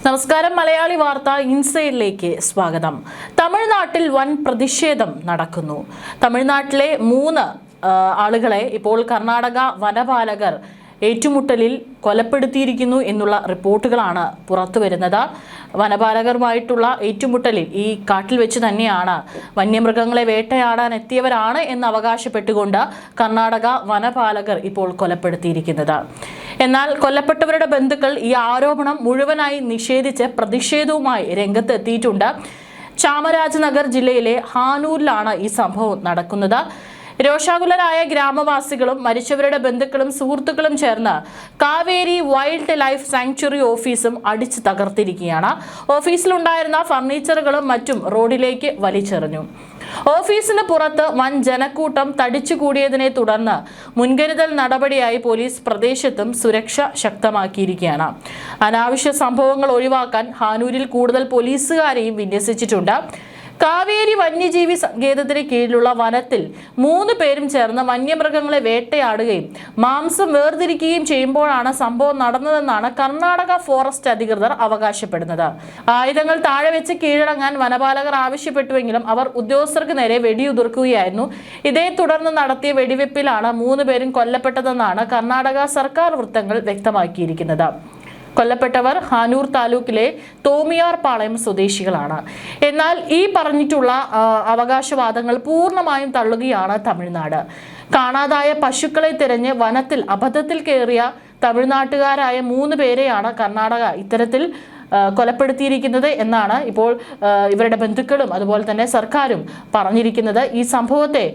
നമസ്കാരം. മലയാളി വാർത്ത ഇൻസൈഡിലേക്ക് സ്വാഗതം. തമിഴ്നാട്ടിൽ വൻ പ്രതിഷേധം നടക്കുന്നു. തമിഴ്നാട്ടിലെ 3 ആളുകളെ ഇപ്പോൾ കർണാടക വനപാലകർ ഏറ്റുമുട്ടലിൽ കൊലപ്പെടുത്തിയിരിക്കുന്നു എന്നുള്ള റിപ്പോർട്ടുകളാണ് പുറത്തുവരുന്നത്. വനപാലകരുമായിട്ടുള്ള ഏറ്റുമുട്ടലിൽ ഈ കാട്ടിൽ വെച്ച് തന്നെയാണ് വന്യമൃഗങ്ങളെ വേട്ടയാടാൻ എത്തിയവരാണ് എന്ന് അവകാശപ്പെട്ടുകൊണ്ട് കർണാടക വനപാലകർ ഇപ്പോൾ കൊലപ്പെടുത്തിയിരിക്കുന്നത്. എന്നാൽ കൊല്ലപ്പെട്ടവരുടെ ബന്ധുക്കൾ ഈ ആരോപണം മുഴുവനായി നിഷേധിച്ച് പ്രതിഷേധവുമായി രംഗത്തെത്തിയിട്ടുണ്ട്. ചാമരാജനഗർ ജില്ലയിലെ ഹാനൂരിലാണ് ഈ സംഭവം നടക്കുന്നത്. രോഷാകുലരായ ഗ്രാമവാസികളും മരിച്ചവരുടെ ബന്ധുക്കളും സുഹൃത്തുക്കളും ചേർന്ന് കാവേരി വൈൽഡ് ലൈഫ് സാങ്ച്വറി ഓഫീസും അടിച്ചു തകർത്തിരിക്കുകയാണ്. ഓഫീസിലുണ്ടായിരുന്ന ഫർണിച്ചറുകളും മറ്റും റോഡിലേക്ക് വലിച്ചെറിഞ്ഞു. ഓഫീസിന് പുറത്ത് വൻ ജനക്കൂട്ടം തടിച്ചുകൂടിയതിനെ തുടർന്ന് മുൻകരുതൽ നടപടിയായി പോലീസ് പ്രദേശത്തും സുരക്ഷ ശക്തമാക്കിയിരിക്കുകയാണ്. അനാവശ്യ സംഭവങ്ങൾ ഒഴിവാക്കാൻ ഹാനൂരിൽ കൂടുതൽ പോലീസുകാരെയും വിന്യസിച്ചിട്ടുണ്ട്. കാവേരി വന്യജീവി സങ്കേതത്തിന് കീഴിലുള്ള വനത്തിൽ 3 പേരും ചേർന്ന് വന്യമൃഗങ്ങളെ വേട്ടയാടുകയും മാംസം വേർതിരിക്കുകയും ചെയ്യുമ്പോഴാണ് സംഭവം നടന്നതെന്നാണ് കർണാടക ഫോറസ്റ്റ് അധികൃതർ അവകാശപ്പെടുന്നത്. ആയുധങ്ങൾ താഴെ വെച്ച് കീഴടങ്ങാൻ വനപാലകർ ആവശ്യപ്പെട്ടുവെങ്കിലും അവർ ഉദ്യോഗസ്ഥർക്ക് നേരെ വെടിയുതിർക്കുകയായിരുന്നു. ഇതേ തുടർന്ന് നടത്തിയ വെടിവെപ്പിലാണ് 3 പേരും കൊല്ലപ്പെട്ടതെന്നാണ് കർണാടക സർക്കാർ വൃത്തങ്ങൾ വ്യക്തമാക്കിയിരിക്കുന്നത്. കൊല്ലപ്പെട്ടവർ ഹാനൂർ താലൂക്കിലെ തോമിയാർ പാളയം സ്വദേശികളാണ്. എന്നാൽ ഈ പറഞ്ഞിട്ടുള്ള അവകാശവാദങ്ങൾ പൂർണ്ണമായും തള്ളുകയാണ് തമിഴ്നാട്. കാണാതായ പശുക്കളെ തിരഞ്ഞ് വനത്തിൽ അബദ്ധത്തിൽ കയറിയ തമിഴ്നാട്ടുകാരായ 3 പേരെയാണ് കർണാടക ഇത്തരത്തിൽ കൊലപ്പെടുത്തിയിരിക്കുന്നത് എന്നാണ് ഇപ്പോൾ ഇവരുടെ ബന്ധുക്കളും അതുപോലെ തന്നെ സർക്കാരും പറഞ്ഞിരിക്കുന്നത്. ഈ സംഭവത്തെ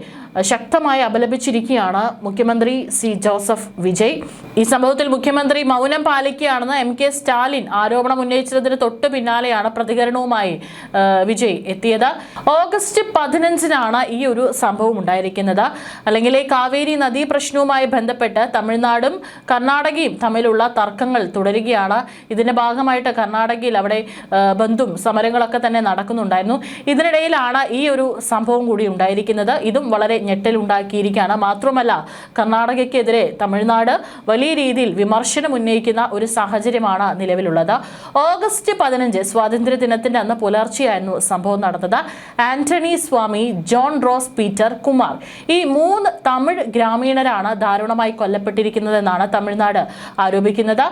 ശക്തമായി അപലപിച്ചിരിക്കുകയാണ് മുഖ്യമന്ത്രി സി ജോസഫ് വിജയ്. ഈ സംഭവത്തിൽ മുഖ്യമന്ത്രി മൗനം പാലിക്കുകയാണെന്ന് MK സ്റ്റാലിൻ ആരോപണം ഉന്നയിച്ചതിന് തൊട്ടു പിന്നാലെയാണ് പ്രതികരണവുമായി വിജയ് എത്തിയത്. ഓഗസ്റ്റ് 15-നാണ് ഈ ഒരു സംഭവം ഉണ്ടായിരിക്കുന്നത്. അല്ലെങ്കിൽ ഈ കാവേരി നദീ പ്രശ്നവുമായി ബന്ധപ്പെട്ട് തമിഴ്നാടും കർണാടകയും തമ്മിലുള്ള തർക്കങ്ങൾ തുടരുകയാണ്. ഇതിന്റെ ഭാഗമായിട്ട് കർണാടകയിൽ അവിടെ ബന്ധും സമരങ്ങളൊക്കെ തന്നെ നടക്കുന്നുണ്ടായിരുന്നു. ഇതിനിടയിലാണ് ഈ ഒരു സംഭവം കൂടി ഉണ്ടായിരിക്കുന്നത്. ഇതും വളരെ ഞെട്ടലുണ്ടാക്കിയിരിക്കുകയാണ്. മാത്രമല്ല കർണാടകയ്ക്കെതിരെ തമിഴ്നാട് വലിയ രീതിയിൽ വിമർശനം ഉന്നയിക്കുന്ന ഒരു സാഹചര്യമാണ് നിലവിലുള്ളത്. ഓഗസ്റ്റ് 15 സ്വാതന്ത്ര്യ ദിനത്തിന്റെ അന്ന് പുലർച്ചെയായിരുന്നു സംഭവം നടന്നത്. ആന്റണി സ്വാമി, ജോൺ റോസ് പീറ്റർ, കുമാർ ഈ 3 തമിഴ് ഗ്രാമീണരാണ് ദാരുണമായി കൊല്ലപ്പെട്ടിരിക്കുന്നതെന്നാണ് തമിഴ്നാട് ആരോപിക്കുന്നത്.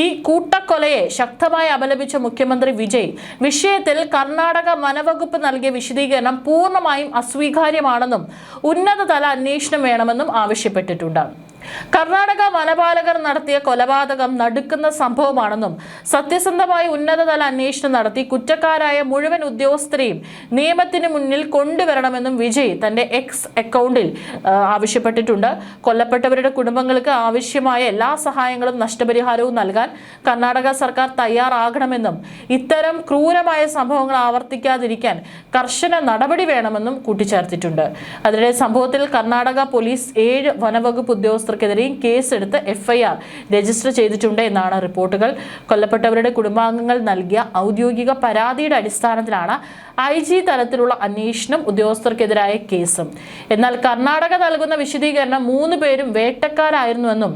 ഈ കൂട്ടക്കൊലയെ ശക്തമായി അപലപിച്ച മുഖ്യമന്ത്രി വിജയ് വിഷയത്തിൽ കർണാടക വനവകുപ്പ് നൽകിയ വിശദീകരണം പൂർണ്ണമായും അസ്വീകാര്യമാണെന്നും ഉന്നതതല അന്വേഷണം വേണമെന്നും ആവശ്യപ്പെട്ടിട്ടുണ്ട്. കർണാടക വനപാലകർ നടത്തിയ കൊലപാതകം നടുക്കുന്ന സംഭവമാണെന്നും സത്യസന്ധമായി ഉന്നതതല അന്വേഷണം നടത്തി കുറ്റക്കാരായ മുഴുവൻ ഉദ്യോഗസ്ഥരെയും നിയമത്തിന് മുന്നിൽ കൊണ്ടുവരണമെന്നും വിജയ് തന്റെ എക്സ് അക്കൗണ്ടിൽ ആവശ്യപ്പെട്ടിട്ടുണ്ട്. കൊല്ലപ്പെട്ടവരുടെ കുടുംബങ്ങൾക്ക് ആവശ്യമായ എല്ലാ സഹായങ്ങളും നഷ്ടപരിഹാരവും നൽകാൻ കർണാടക സർക്കാർ തയ്യാറാകണമെന്നും ഇത്തരം ക്രൂരമായ സംഭവങ്ങൾ ആവർത്തിക്കാതിരിക്കാൻ കർശന നടപടി വേണമെന്നും കൂട്ടിച്ചേർത്തിട്ടുണ്ട്. അതിനിടെ സംഭവത്തിൽ കർണാടക പോലീസ് 7 വനവകുപ്പ് ഉദ്യോഗസ്ഥർ െതിരെയും കേസെടുത്ത് FIR രജിസ്റ്റർ ചെയ്തിട്ടുണ്ട് എന്നാണ് റിപ്പോർട്ടുകൾ. കൊല്ലപ്പെട്ടവരുടെ കുടുംബാംഗങ്ങൾ നൽകിയ ഔദ്യോഗിക പരാതിയുടെ അടിസ്ഥാനത്തിലാണ് IG തലത്തിലുള്ള അന്വേഷണം, ഉദ്യോഗസ്ഥർക്കെതിരായ കേസും. എന്നാൽ കർണാടക നൽകുന്ന വിശദീകരണം 3 പേരും വേട്ടക്കാരായിരുന്നുവെന്നും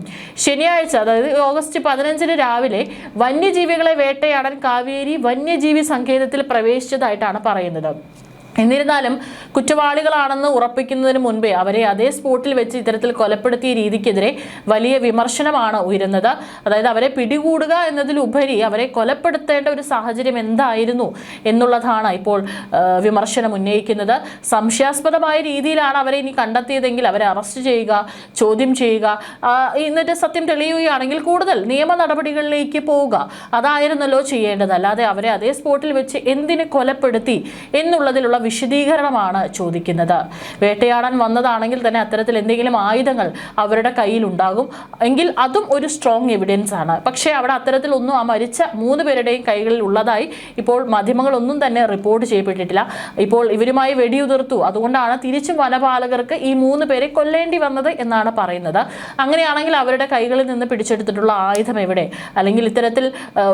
ശനിയാഴ്ച അതായത് ഓഗസ്റ്റ് 15 രാവിലെ വന്യജീവികളെ വേട്ടയാടാൻ കാവേരി വന്യജീവി സങ്കേതത്തിൽ പ്രവേശിച്ചതായിട്ടാണ് പറയുന്നത്. എന്നിരുന്നാലും കുറ്റവാളികളാണെന്ന് ഉറപ്പിക്കുന്നതിന് മുൻപേ അവരെ അതേ സ്പോട്ടിൽ വെച്ച് ഇത്തരത്തിൽ കൊലപ്പെടുത്തിയ രീതിക്കെതിരെ വലിയ വിമർശനമാണ് ഉയരുന്നത്. അതായത് അവരെ പിടികൂടുക എന്നതിലുപരി അവരെ കൊലപ്പെടുത്തേണ്ട ഒരു സാഹചര്യം എന്തായിരുന്നു എന്നുള്ളതാണ് ഇപ്പോൾ വിമർശനം ഉന്നയിക്കുന്നത്. സംശയാസ്പദമായ രീതിയിലാണ് അവരെ ഇനി കണ്ടെത്തിയതെങ്കിൽ അവരെ അറസ്റ്റ് ചെയ്യുക, ചോദ്യം ചെയ്യുക, എന്നിട്ട് സത്യം തെളിയുകയാണെങ്കിൽ കൂടുതൽ നിയമ നടപടികളിലേക്ക് പോവുക, അതായിരുന്നല്ലോ ചെയ്യേണ്ടത്. അല്ലാതെ അവരെ അതേ സ്പോട്ടിൽ വെച്ച് എന്തിന് കൊലപ്പെടുത്തി എന്നുള്ളതിലുള്ള വിശദീകരണമാണ് ചോദിക്കുന്നത്. വേട്ടയാടാൻ വന്നതാണെങ്കിൽ തന്നെ അത്തരത്തിൽ എന്തെങ്കിലും ആയുധങ്ങൾ അവരുടെ കയ്യിൽ ഉണ്ടാകും എങ്കിൽ അതും ഒരു സ്ട്രോങ് എവിഡൻസ് ആണ്. പക്ഷേ അവിടെ അത്തരത്തിലൊന്നും ആ മരിച്ച 3 പേരുടെയും കൈകളിൽ ഉള്ളതായി ഇപ്പോൾ മാധ്യമങ്ങളൊന്നും തന്നെ റിപ്പോർട്ട് ചെയ്യപ്പെട്ടിട്ടില്ല. ഇപ്പോൾ ഇവരുമായി വെടിയുതിർത്തു, അതുകൊണ്ടാണ് തിരിച്ചും വനപാലകർക്ക് ഈ 3 പേരെ കൊല്ലേണ്ടി വന്നത് എന്നാണ് പറയുന്നത്. അങ്ങനെയാണെങ്കിൽ അവരുടെ കൈകളിൽ നിന്ന് പിടിച്ചെടുത്തിട്ടുള്ള ആയുധം എവിടെ? അല്ലെങ്കിൽ ഇത്തരത്തിൽ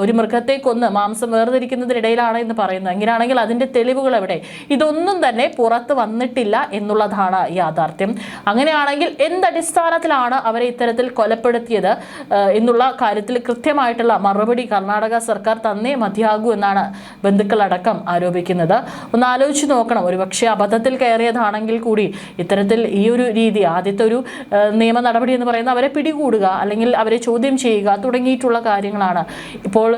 ഒരു മൃഗത്തെ കൊന്ന് മാംസം വേർതിരിക്കുന്നതിനിടയിലാണ് എന്ന് പറയുന്നത്. എങ്ങനെയാണെങ്കിൽ അതിന്റെ തെളിവുകൾ എവിടെ? ഇതൊന്നും തന്നെ പുറത്ത് വന്നിട്ടില്ല എന്നുള്ളതാണ് യാഥാർത്ഥ്യം. അങ്ങനെയാണെങ്കിൽ എന്തടിസ്ഥാനത്തിലാണ് അവരെ ഇത്തരത്തിൽ കൊലപ്പെടുത്തിയത് എന്നുള്ള കാര്യത്തിൽ കൃത്യമായിട്ടുള്ള മറുപടി കർണാടക സർക്കാർ തന്നേ മതിയാകൂ എന്നാണ് ബന്ധുക്കളടക്കം ആരോപിക്കുന്നത്. ഒന്ന് ആലോചിച്ച് നോക്കണം, ഒരുപക്ഷെ അബദ്ധത്തിൽ കയറിയതാണെങ്കിൽ കൂടി ഇത്തരത്തിൽ ഈ ഒരു രീതി, ആദ്യത്തെ ഒരു നിയമ നടപടി എന്ന് പറയുന്നത് അവരെ പിടികൂടുക അല്ലെങ്കിൽ അവരെ ചോദ്യം ചെയ്യുക തുടങ്ങിയിട്ടുള്ള കാര്യങ്ങളാണ്. ഇപ്പോൾ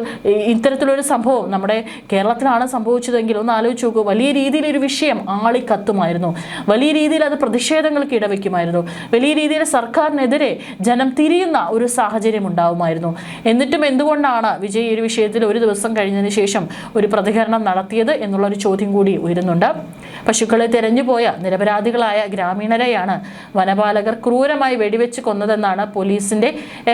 ഇത്തരത്തിലൊരു സംഭവം നമ്മുടെ കേരളത്തിലാണ് സംഭവിച്ചതെങ്കിൽ ഒന്ന് ആലോചിച്ച് നോക്കൂ, വലിയ രീതിയിൽ ഒരു വിഷയം ആളിക്കത്തുമായിരുന്നു, വലിയ രീതിയിൽ അത് പ്രതിഷേധങ്ങൾക്ക് ഇടവയ്ക്കുമായിരുന്നു, വലിയ രീതിയിൽ സർക്കാരിനെതിരെ ജനം തിരിയുന്ന ഒരു സാഹചര്യം ഉണ്ടാവുമായിരുന്നു. എന്നിട്ടും എന്തുകൊണ്ടാണ് വിജയ് ഈ ഒരു വിഷയത്തിൽ ഒരു ദിവസം കഴിഞ്ഞതിന് ശേഷം ഒരു പ്രതികരണം നടത്തിയത് എന്നുള്ളൊരു ചോദ്യം കൂടി ഉയരുന്നുണ്ട്. പശുക്കളെ തെരഞ്ഞുപോയ നിരപരാധികളായ ഗ്രാമീണരെയാണ് വനപാലകർ ക്രൂരമായി വെടിവെച്ച് കൊന്നതെന്നാണ് പോലീസിന്റെ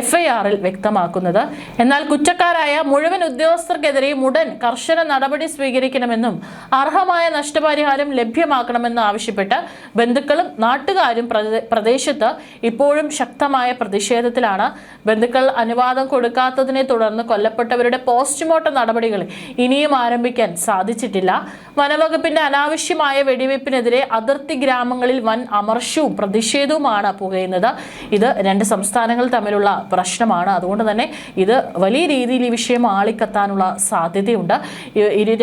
FIRൽ വ്യക്തമാക്കുന്നത്. എന്നാൽ കുറ്റക്കാരായ മുഴുവൻ ഉദ്യോഗസ്ഥർക്കെതിരെയും ഉടൻ കർശന നടപടി സ്വീകരിക്കണമെന്നും അർഹമായ നഷ്ടപരിഹാരം ലഭ്യമാക്കണമെന്നും ആവശ്യപ്പെട്ട് ബന്ധുക്കളും നാട്ടുകാരും പ്രദേശത്ത് ഇപ്പോഴും ശക്തമായ പ്രതിഷേധത്തിലാണ്. ബന്ധുക്കൾ അനുവാദം കൊടുക്കാത്തതിനെ തുടർന്ന് കൊല്ലപ്പെട്ടവരുടെ പോസ്റ്റ്മോർട്ടം നടപടികൾ ഇനിയും ആരംഭിക്കാൻ സാധിച്ചിട്ടില്ല. വനവകുപ്പിന്റെ അനാവശ്യമായ വെടിവെപ്പിനെതിരെ അതിർത്തി ഗ്രാമങ്ങളിൽ വൻ അമർഷവും പ്രതിഷേധവുമാണ് പുകയുന്നത്. ഇത് രണ്ട് സംസ്ഥാനങ്ങൾ തമ്മിലുള്ള പ്രശ്നമാണ്. അതുകൊണ്ട് തന്നെ ഇത് വലിയ രീതിയിൽ ഈ വിഷയം ആളിക്കത്താനുള്ള സാധ്യതയുണ്ട്. ഇരു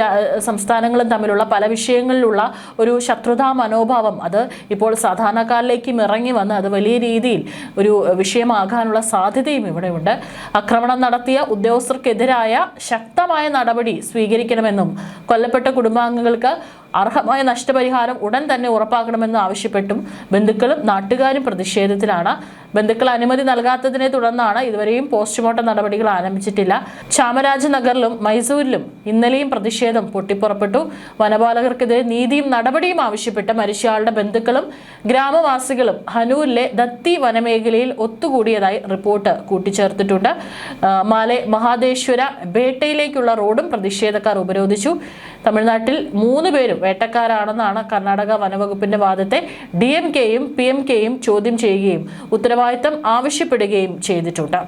സംസ്ഥാനങ്ങളും തമ്മിലുള്ള പല വിഷയങ്ങളിലുള്ള ഒരു ശത്രുതാ മനോഭാവം അത് ഇപ്പോൾ സാധാരണക്കാരിലേക്കും ഇറങ്ങി വന്ന് അത് വലിയ രീതിയിൽ ഒരു വിഷയമാകാനുള്ള സാധ്യതയും ഇവിടെയുണ്ട്. ആക്രമണം നടത്തിയ ഉദ്യോഗസ്ഥർക്കെതിരായ ശക്തമായ നടപടി സ്വീകരിക്കണമെന്നും കൊല്ലപ്പെട്ട കുടുംബാംഗങ്ങൾക്ക് അർഹമായ നഷ്ടപരിഹാരം ഉടൻ തന്നെ ഉറപ്പാക്കണമെന്ന് ആവശ്യപ്പെട്ടും ബന്ധുക്കളും നാട്ടുകാരും പ്രതിഷേധത്തിലാണ്. ബന്ധുക്കൾ അനുമതി നൽകാത്തതിനെ തുടർന്നാണ് ഇതുവരെയും പോസ്റ്റ്മോർട്ടം നടപടികൾ ആരംഭിച്ചിട്ടില്ല. ചാമരാജനഗറിലും മൈസൂരിലും ഇന്നലെയും പ്രതിഷേധം പൊട്ടിപ്പുറപ്പെട്ടു. വനപാലകർക്കെതിരെ നീതിയും നടപടിയും ആവശ്യപ്പെട്ട് മരിച്ചയാളുടെ ബന്ധുക്കളും ഗ്രാമവാസികളും ഹനൂരിലെ ദത്തി വനമേഖലയിൽ ഒത്തുകൂടിയതായി റിപ്പോർട്ട് കൂട്ടിച്ചേർത്തിട്ടുണ്ട്. മാലെ മഹാദേശ്വര ബേട്ടയിലേക്കുള്ള റോഡും പ്രതിഷേധക്കാർ ഉപരോധിച്ചു. തമിഴ്നാട്ടിൽ 3 പേരും വേട്ടക്കാരാണെന്നാണ് കർണാടക വനവകുപ്പിന്റെ വാദത്തെ DMKയും PMKയും ചോദ്യം ചെയ്യുകയും ഉത്തരവാദിത്തം ആവശ്യപ്പെടുകയും ചെയ്തിട്ടുണ്ട്.